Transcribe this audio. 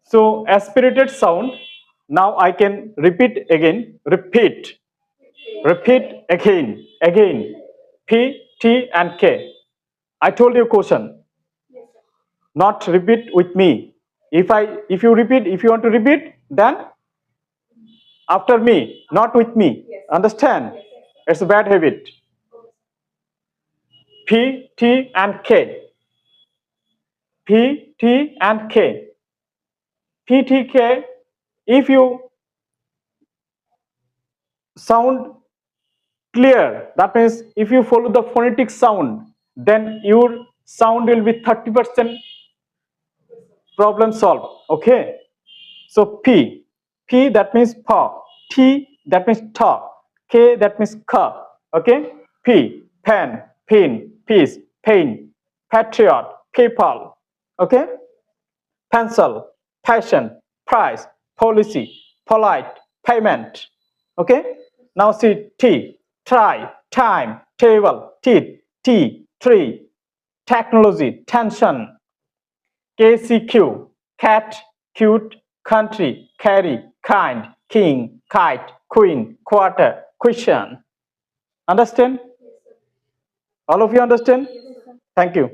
So aspirated sound. Now I can repeat again. Repeat. Repeat again. Again. P, T, and K. I told you question. Not repeat with me. If you repeat, if you want to repeat, then after me, not with me. Understand? It's a bad habit. P, T, and K. P, T, and K. P, T, K. If you sound clear, that means if you follow the phonetic sound, then your sound will be 30% problem solved. Okay. So P that means pa, T that means ta, K that means ka. Okay. P, pen, pin, peace, pain, patriot, PayPal. Okay. Pencil, passion, price, policy, polite, payment. Okay. Now see T, try, time, table, teeth, T, tree, technology, tension. KCQ, cat, cute, country, carry, kind, king, kite, queen, quarter, question. Understand? All of you understand? Thank you.